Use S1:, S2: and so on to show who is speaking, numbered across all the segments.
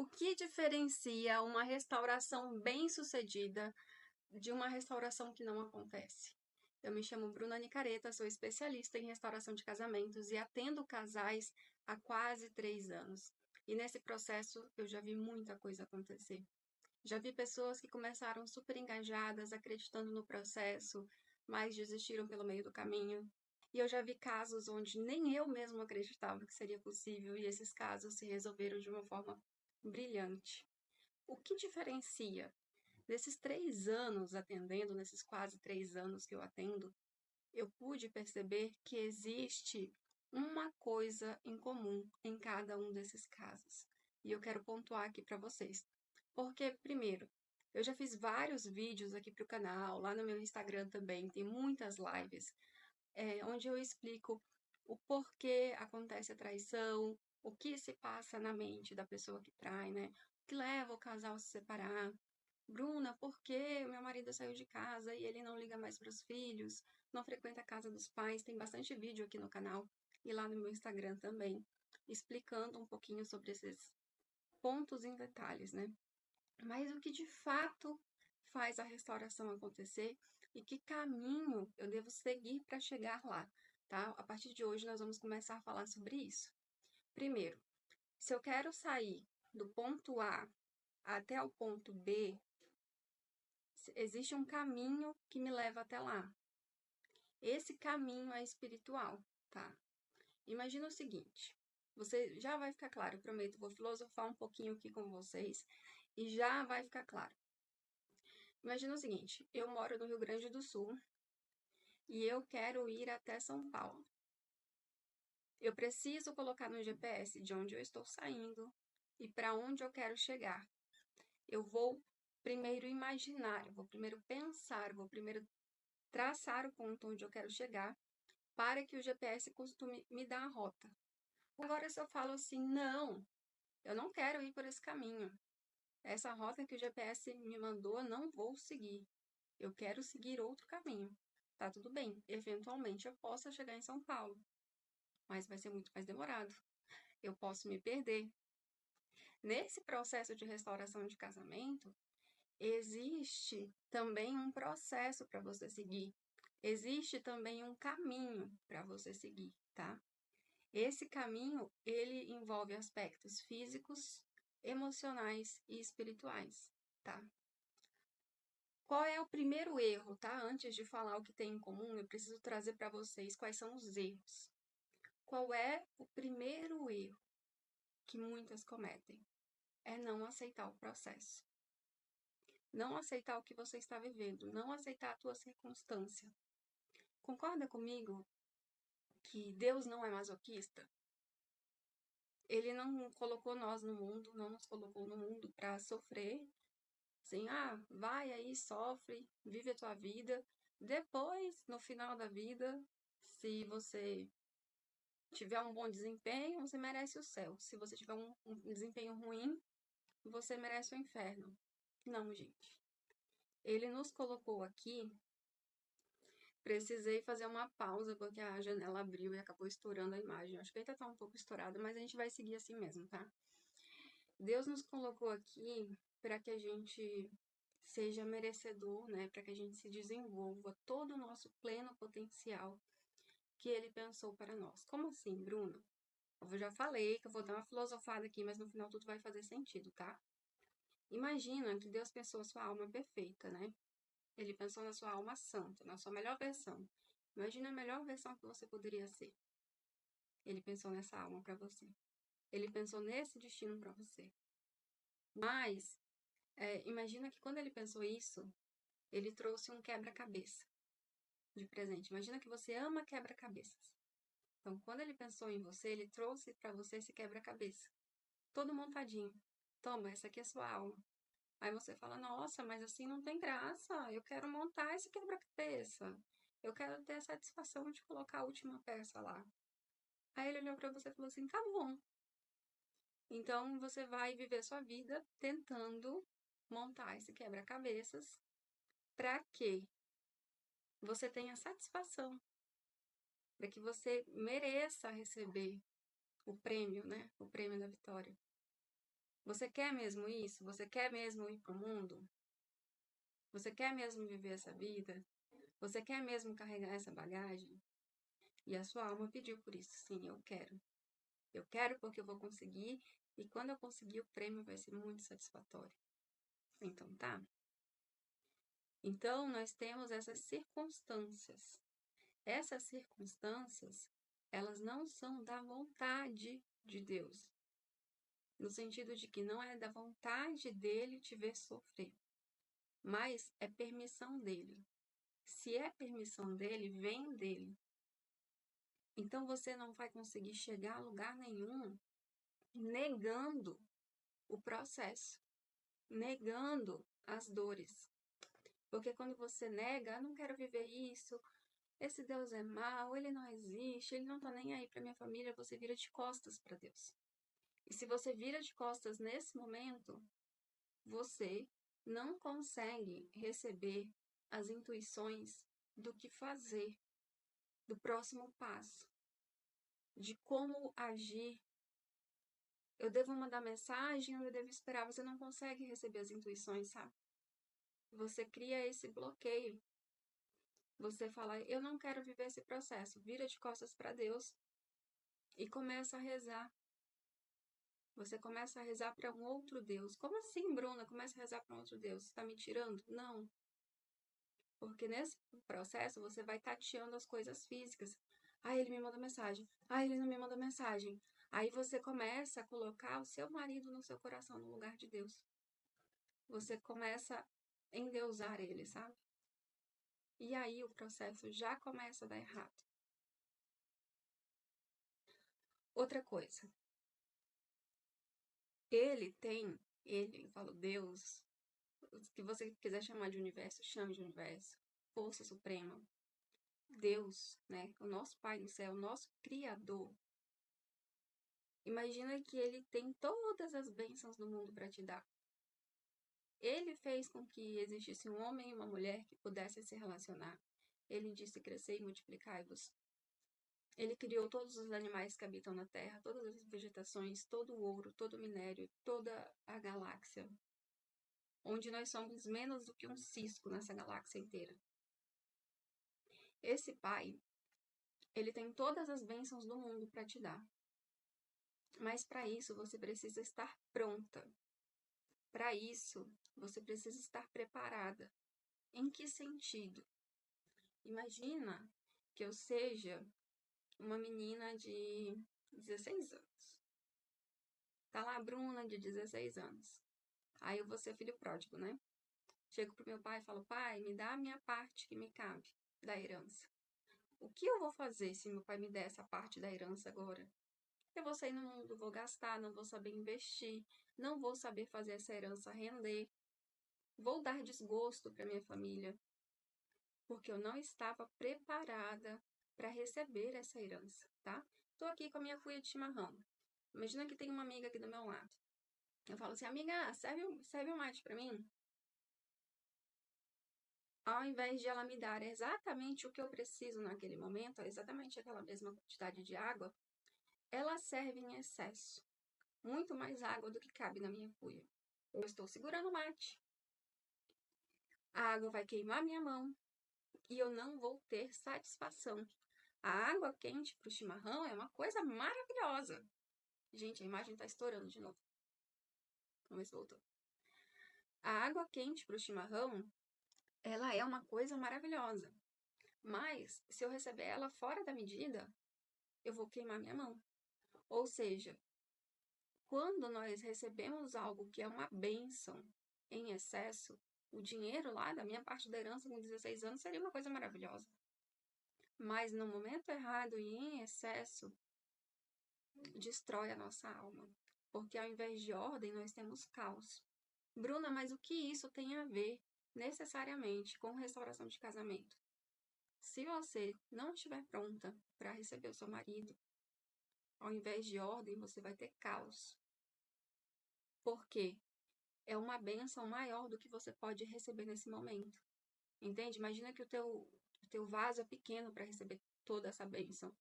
S1: O que diferencia uma restauração bem-sucedida de uma restauração que não acontece? Eu me chamo Bruna Nicareta, sou especialista em restauração de casamentos e atendo casais há quase 3 anos. E nesse processo eu já vi muita coisa acontecer. Já vi pessoas que começaram super engajadas, acreditando no processo, mas desistiram pelo meio do caminho. E eu já vi casos onde nem eu mesmo acreditava que seria possível e esses casos se resolveram de uma forma brilhante. O que diferencia? Nesses 3 anos atendendo, nesses quase 3 anos que eu atendo, eu pude perceber que existe uma coisa em comum em cada um desses casos. E eu quero pontuar aqui para vocês. Porque, primeiro, eu já fiz vários vídeos aqui para o canal, lá no meu Instagram também, tem muitas lives, onde eu explico o porquê acontece a traição, o que se passa na mente da pessoa que trai, né? O que leva o casal a se separar. Bruna, por que meu marido saiu de casa e ele não liga mais para os filhos? Não frequenta a casa dos pais? Tem bastante vídeo aqui no canal e lá no meu Instagram também, explicando um pouquinho sobre esses pontos em detalhes, né? Mas o que de fato faz a restauração acontecer e que caminho eu devo seguir para chegar lá, tá? A partir de hoje nós vamos começar a falar sobre isso. Primeiro, se eu quero sair do ponto A até o ponto B, existe um caminho que me leva até lá. Esse caminho é espiritual, tá? Imagina o seguinte, você já vai ficar claro, eu prometo, vou filosofar um pouquinho aqui com vocês e já vai ficar claro. Imagina o seguinte, eu moro no Rio Grande do Sul e eu quero ir até São Paulo. Eu preciso colocar no GPS de onde eu estou saindo e para onde eu quero chegar. Eu vou primeiro imaginar, eu vou primeiro pensar, eu vou primeiro traçar o ponto onde eu quero chegar para que o GPS costume me dar a rota. Agora, se eu falo assim, não, eu não quero ir por esse caminho. Essa rota que o GPS me mandou, eu não vou seguir. Eu quero seguir outro caminho. Tá tudo bem. Eventualmente eu possa chegar em São Paulo, mas vai ser muito mais demorado. Eu posso me perder. Nesse processo de restauração de casamento, existe também um processo para você seguir. Existe também um caminho para você seguir, tá? Esse caminho, ele envolve aspectos físicos, emocionais e espirituais, tá? Qual é o primeiro erro, tá? Antes de falar o que tem em comum, eu preciso trazer para vocês quais são os erros. Qual é o primeiro erro que muitas cometem? É não aceitar o processo. Não aceitar o que você está vivendo, não aceitar a tua circunstância. Concorda comigo que Deus não é masoquista? Ele não colocou nós no mundo, não nos colocou no mundo para sofrer. Assim, vai aí, sofre, vive a tua vida. Depois, no final da vida, se você tiver um bom desempenho, você merece o céu. Se você tiver um desempenho ruim, você merece o inferno. Não, gente. Ele nos colocou aqui. Precisei fazer uma pausa porque a janela abriu e acabou estourando a imagem. Acho que ainda tá um pouco estourada, mas a gente vai seguir assim mesmo, tá? Deus nos colocou aqui para que a gente seja merecedor, né? Para que a gente se desenvolva todo o nosso pleno potencial que Ele pensou para nós. Como assim, Bruno? Eu já falei que eu vou dar uma filosofada aqui, mas no final tudo vai fazer sentido, tá? Imagina que Deus pensou a sua alma perfeita, né? Ele pensou na sua alma santa, na sua melhor versão. Imagina a melhor versão que você poderia ser. Ele pensou nessa alma para você. Ele pensou nesse destino para você. Mas, imagina que quando ele pensou isso, ele trouxe um quebra-cabeça de presente. Imagina que você ama quebra-cabeças. Então, quando ele pensou em você, ele trouxe para você esse quebra-cabeça. Todo montadinho. Toma, essa aqui é a sua alma. Aí você fala, nossa, mas assim não tem graça. Eu quero montar esse quebra-cabeça. Eu quero ter a satisfação de colocar a última peça lá. Aí ele olhou pra você e falou assim, tá bom. Então você vai viver sua vida tentando montar esse quebra-cabeças para que você tenha satisfação, para que você mereça receber o prêmio, né? O prêmio da vitória. Você quer mesmo isso? Você quer mesmo ir pro mundo? Você quer mesmo viver essa vida? Você quer mesmo carregar essa bagagem? E a sua alma pediu por isso. Sim, eu quero. Eu quero porque eu vou conseguir. E quando eu conseguir, o prêmio vai ser muito satisfatório. Então, tá? Então, nós temos essas circunstâncias. Essas circunstâncias, elas não são da vontade de Deus. No sentido de que não é da vontade dele te ver sofrer. Mas é permissão dele. Se é permissão dele, vem dele. Então você não vai conseguir chegar a lugar nenhum negando o processo, negando as dores. Porque quando você nega, eu não quero viver isso, esse Deus é mau, ele não existe, ele não tá nem aí para minha família, você vira de costas para Deus. E se você vira de costas nesse momento, você não consegue receber as intuições do que fazer, do próximo passo, de como agir. Eu devo mandar mensagem ou eu devo esperar? Você não consegue receber as intuições, sabe? Você cria esse bloqueio. Você fala, eu não quero viver esse processo. Vira de costas para Deus e começa a rezar. Você começa a rezar para um outro Deus. Como assim, Bruna? Começa a rezar para um outro Deus. Você está me tirando? Não. Porque nesse processo você vai tateando as coisas físicas. Ah, ele me manda mensagem. Ah, ele não me manda mensagem. Aí você começa a colocar o seu marido no seu coração no lugar de Deus. Você começa a endeusar ele, sabe? E aí o processo já começa a dar errado. Outra coisa. Eu falo Deus, o que você quiser chamar de universo, chame de universo, força suprema, Deus, né? O nosso Pai no céu, o nosso Criador. Imagina que ele tem todas as bênçãos do mundo para te dar. Ele fez com que existisse um homem e uma mulher que pudessem se relacionar. Ele disse: crescei e multiplicai-vos. Ele criou todos os animais que habitam na Terra, todas as vegetações, todo o ouro, todo o minério, toda a galáxia, onde nós somos menos do que um cisco nessa galáxia inteira. Esse Pai, ele tem todas as bênçãos do mundo para te dar. Mas para isso você precisa estar pronta. Para isso você precisa estar preparada. Em que sentido? Imagina que eu seja uma menina de 16 anos. Tá lá a Bruna, de 16 anos. Aí eu vou ser filho pródigo, né? Chego pro meu pai e falo: pai, me dá a minha parte que me cabe da herança. O que eu vou fazer se meu pai me der essa parte da herança agora? Eu vou sair no mundo, vou gastar, não vou saber investir, não vou saber fazer essa herança render. Vou dar desgosto para minha família, porque eu não estava preparada para receber essa herança, tá? Tô aqui com a minha cuia de chimarrão. Imagina que tem uma amiga aqui do meu lado. Eu falo assim: amiga, serve um mate para mim? Ao invés de ela me dar exatamente o que eu preciso naquele momento, exatamente aquela mesma quantidade de água, ela serve em excesso. Muito mais água do que cabe na minha cuia. Eu estou segurando o mate. A água vai queimar minha mão e eu não vou ter satisfação. A água quente para o chimarrão é uma coisa maravilhosa. Gente, a imagem está estourando de novo. Vamos ver se voltou. A água quente para o chimarrão, ela é uma coisa maravilhosa. Mas, se eu receber ela fora da medida, eu vou queimar minha mão. Ou seja, quando nós recebemos algo que é uma bênção em excesso, o dinheiro lá da minha parte da herança com 16 anos seria uma coisa maravilhosa. Mas no momento errado e em excesso, destrói a nossa alma. Porque ao invés de ordem, nós temos caos. Bruna, mas o que isso tem a ver necessariamente com restauração de casamento? Se você não estiver pronta para receber o seu marido, ao invés de ordem, você vai ter caos. Por quê? É uma bênção maior do que você pode receber nesse momento. Entende? Imagina que o teu vaso é pequeno para receber toda essa bênção.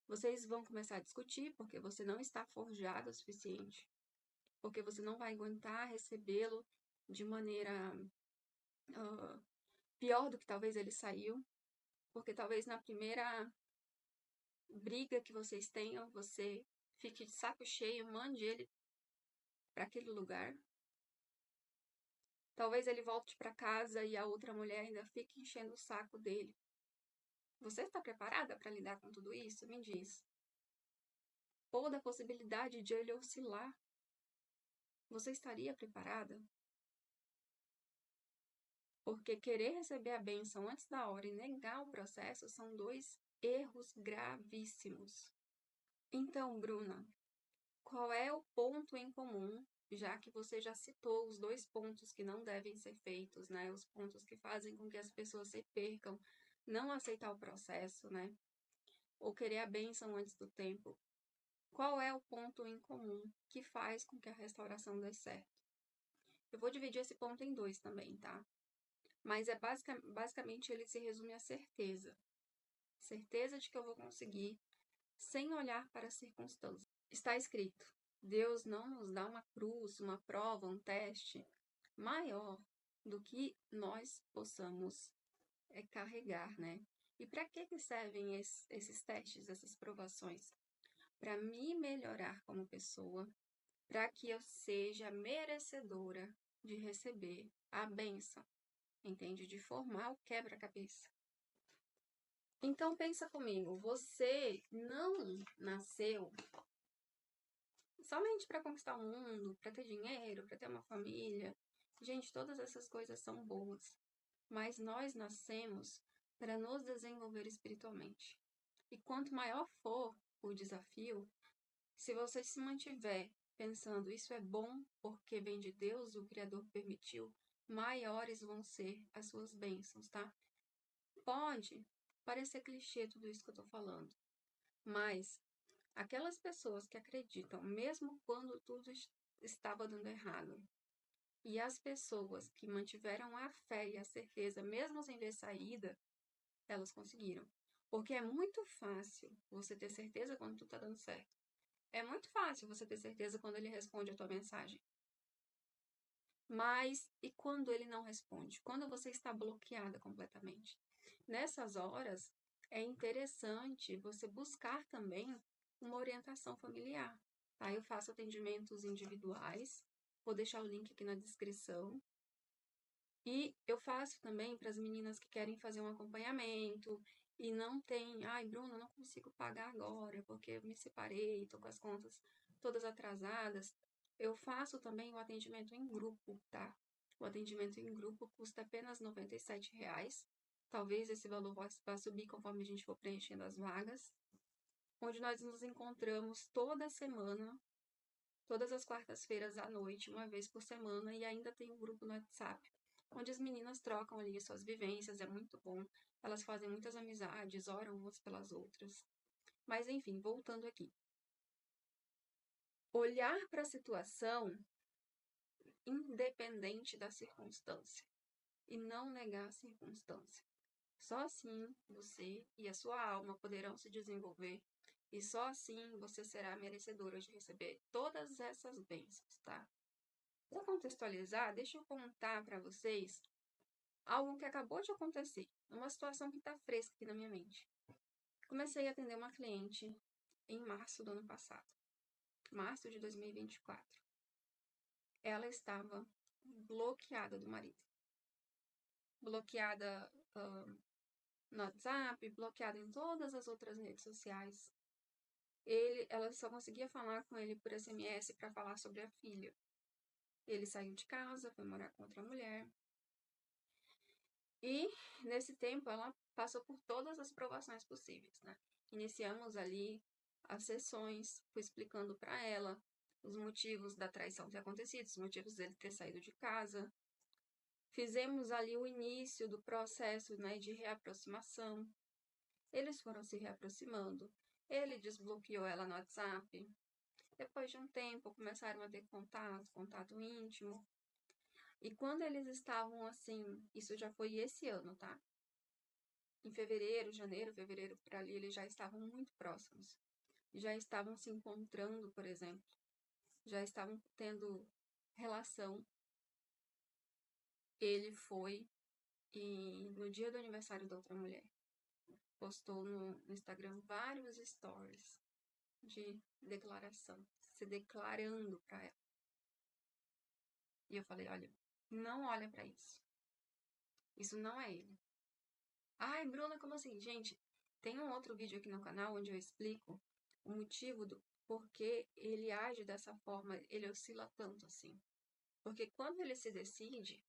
S1: Vocês vão começar a discutir porque você não está forjado o suficiente. porque você não vai aguentar recebê-lo de maneira pior do que talvez ele saiu, porque talvez na primeira briga que vocês tenham, você fique de saco cheio, mande ele para aquele lugar. Talvez ele volte para casa e a outra mulher ainda fique enchendo o saco dele. Você está preparada para lidar com tudo isso? Me diz. Ou da possibilidade de ele oscilar. Você estaria preparada? Porque querer receber a bênção antes da hora e negar o processo são dois erros gravíssimos. Então, Bruna, qual é o ponto em comum, já que você já citou os dois pontos que não devem ser feitos, né? Os pontos que fazem com que as pessoas se percam, não aceitar o processo, né? Ou querer a bênção antes do tempo. Qual é o ponto em comum que faz com que a restauração dê certo? Eu vou dividir esse ponto em dois também, tá? Mas basicamente ele se resume à certeza. Certeza de que eu vou conseguir, sem olhar para as circunstâncias. Está escrito: Deus não nos dá uma cruz, uma prova, um teste maior do que nós possamos carregar, né? E para que servem esses testes, essas provações? Para me melhorar como pessoa, para que eu seja merecedora de receber a bênção, entende? De formar o quebra-cabeça. Então pensa comigo, você não nasceu somente para conquistar o mundo, para ter dinheiro, para ter uma família. Gente, todas essas coisas são boas, mas nós nascemos para nos desenvolver espiritualmente. E quanto maior for o desafio, se você se mantiver pensando isso é bom porque vem de Deus, o Criador permitiu, maiores vão ser as suas bênçãos, tá? Pode parecer clichê tudo isso que eu tô falando, mas aquelas pessoas que acreditam, mesmo quando tudo estava dando errado, e as pessoas que mantiveram a fé e a certeza, mesmo sem ver saída, elas conseguiram. Porque é muito fácil você ter certeza quando tudo está dando certo. É muito fácil você ter certeza quando ele responde a tua mensagem. Mas, e quando ele não responde? Quando você está bloqueada completamente? Nessas horas, é interessante você buscar também uma orientação familiar. Tá? Eu faço atendimentos individuais, vou deixar o link aqui na descrição. E eu faço também para as meninas que querem fazer um acompanhamento e não tem, ai, Bruna, não consigo pagar agora porque eu me separei, estou com as contas todas atrasadas. Eu faço também o atendimento em grupo, tá? O atendimento em grupo custa apenas R$ 97. Talvez esse valor vá subir conforme a gente for preenchendo as vagas. Onde nós nos encontramos toda semana, todas as quartas-feiras à noite, uma vez por semana, e ainda tem um grupo no WhatsApp, onde as meninas trocam ali suas vivências, é muito bom. Elas fazem muitas amizades, oram umas pelas outras. Mas enfim, voltando aqui. Olhar para a situação independente da circunstância e não negar a circunstância. Só assim você e a sua alma poderão se desenvolver e só assim você será merecedora de receber todas essas bênçãos, tá? Para contextualizar, deixa eu contar para vocês algo que acabou de acontecer, uma situação que está fresca aqui na minha mente. Comecei a atender uma cliente em março do ano passado, março de 2024. Ela estava bloqueada do marido. Bloqueada no WhatsApp, bloqueada em todas as outras redes sociais. Ela só conseguia falar com ele por SMS para falar sobre a filha. Ele saiu de casa, foi morar com outra mulher. E, nesse tempo, ela passou por todas as provações possíveis, né? Iniciamos ali as sessões, fui explicando para ela os motivos da traição ter acontecido, os motivos dele ter saído de casa. Fizemos ali o início do processo, né, de reaproximação. Eles foram se reaproximando. Ele desbloqueou ela no WhatsApp. Depois de um tempo, começaram a ter contato íntimo. E quando eles estavam assim, isso já foi esse ano, tá? Em fevereiro, por ali, eles já estavam muito próximos. Já estavam se encontrando, por exemplo. já estavam tendo relação. Ele foi e no dia do aniversário da outra mulher, postou no Instagram vários stories de declaração, se declarando pra ela. E eu falei, olha, não olha pra isso. Isso não é ele. Ai, Bruna, como assim? Gente, tem um outro vídeo aqui no canal onde eu explico o motivo do porquê ele age dessa forma, ele oscila tanto assim. Porque quando ele se decide,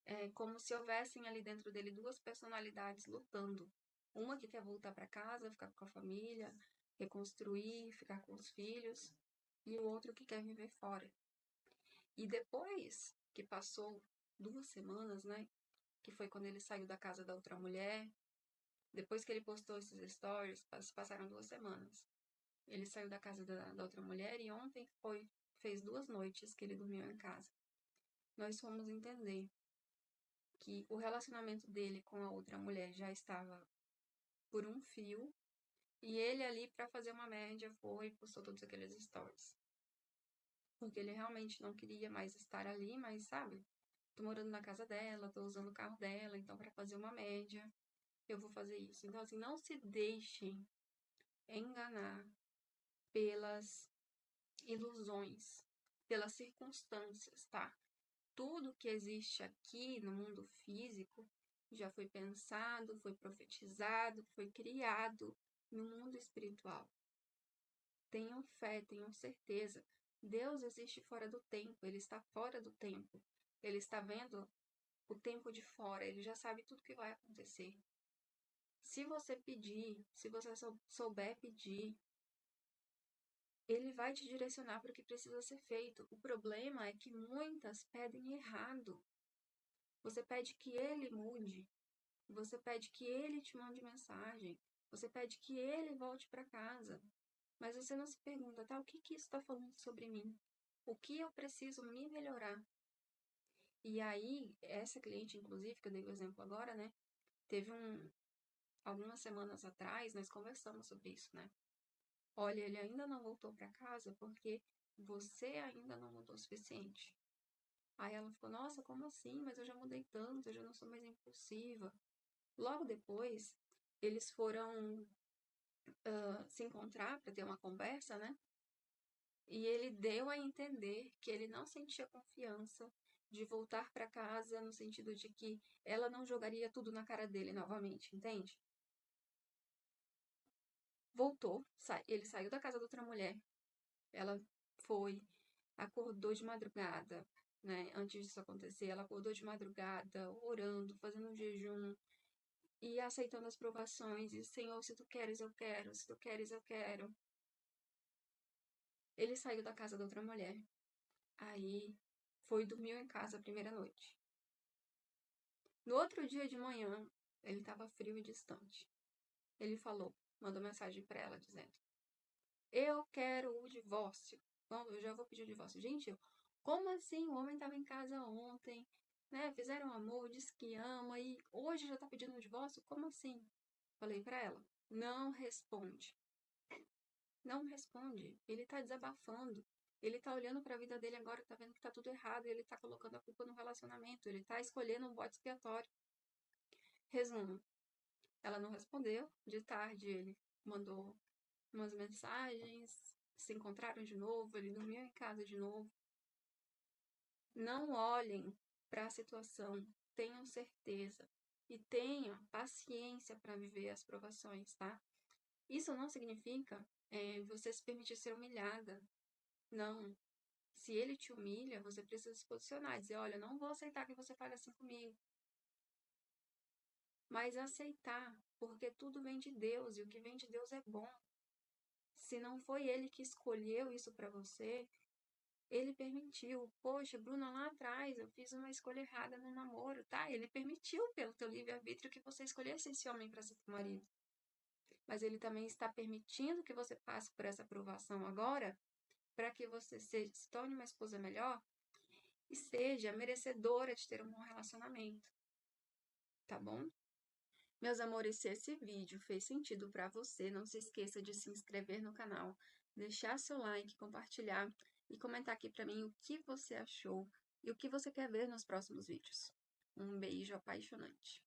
S1: é como se houvessem ali dentro dele duas personalidades lutando. Uma que quer voltar para casa, ficar com a família, reconstruir, ficar com os filhos, e o outro que quer viver fora. E depois que passou 2 semanas, né? Que foi quando ele saiu da casa da outra mulher. Depois que ele postou esses stories, passaram 2 semanas. Ele saiu da casa da outra mulher e ontem fez 2 noites que ele dormiu em casa. Nós fomos entender que o relacionamento dele com a outra mulher já estava por um fio, e ele ali, para fazer uma média, foi e postou todos aqueles stories. Porque ele realmente não queria mais estar ali, mas sabe, tô morando na casa dela, tô usando o carro dela, então para fazer uma média, eu vou fazer isso. Então assim, não se deixem enganar pelas ilusões, pelas circunstâncias, tá? Tudo que existe aqui no mundo físico já foi pensado, foi profetizado, foi criado no mundo espiritual. Tenham fé, tenham certeza. Deus existe fora do tempo, Ele está fora do tempo. Ele está vendo o tempo de fora, Ele já sabe tudo que vai acontecer. Se você pedir, se você souber pedir, Ele vai te direcionar para o que precisa ser feito. O problema é que muitas pedem errado. Você pede que Ele mude. Você pede que Ele te mande mensagem. Você pede que Ele volte para casa. Mas você não se pergunta, tá? O que isso está falando sobre mim? O que eu preciso me melhorar? E aí, essa cliente, inclusive, que eu dei o exemplo agora, né? Teve algumas semanas atrás, nós conversamos sobre isso, né? Olha, ele ainda não voltou para casa porque você ainda não mudou o suficiente. Aí ela ficou, nossa, como assim? Mas eu já mudei tanto, eu já não sou mais impulsiva. Logo depois, eles foram se encontrar para ter uma conversa, né? E ele deu a entender que ele não sentia confiança de voltar para casa no sentido de que ela não jogaria tudo na cara dele novamente, entende? Voltou, ele saiu da casa da outra mulher. Ela foi, acordou de madrugada, né? Antes disso acontecer, ela acordou de madrugada, orando, fazendo um jejum e aceitando as provações. E, Senhor, se tu queres, eu quero. Se tu queres, eu quero. Ele saiu da casa da outra mulher. Aí foi dormiu em casa a primeira noite. No outro dia de manhã, ele estava frio e distante. Ele mandou mensagem para ela dizendo: eu quero o divórcio. Bom, eu já vou pedir o divórcio. Gente, como assim? O homem estava em casa ontem, né? Fizeram amor, disse que ama e hoje já tá pedindo o divórcio? Como assim? Falei para ela: não responde. Não responde. Ele tá desabafando. Ele tá olhando para a vida dele agora, tá vendo que tá tudo errado, ele tá colocando a culpa no relacionamento, ele tá escolhendo um bode expiatório. Resumo, ela não respondeu. De tarde ele mandou umas mensagens, se encontraram de novo, ele dormiu em casa de novo. Não olhem para a situação, tenham certeza e tenham paciência para viver as provações, tá? Isso não significa você se permitir ser humilhada. Não. Se ele te humilha, você precisa se posicionar, dizer, olha, não vou aceitar que você fale assim comigo. Mas aceitar, porque tudo vem de Deus e o que vem de Deus é bom. Se não foi ele que escolheu isso para você, ele permitiu. Poxa, Bruna, lá atrás eu fiz uma escolha errada no namoro, tá? Ele permitiu pelo teu livre-arbítrio que você escolhesse esse homem para ser teu marido. Mas ele também está permitindo que você passe por essa provação agora, para que você se torne uma esposa melhor e seja merecedora de ter um bom relacionamento. Tá bom? Meus amores, se esse vídeo fez sentido para você, não se esqueça de se inscrever no canal, deixar seu like, compartilhar e comentar aqui pra mim o que você achou e o que você quer ver nos próximos vídeos. Um beijo apaixonante!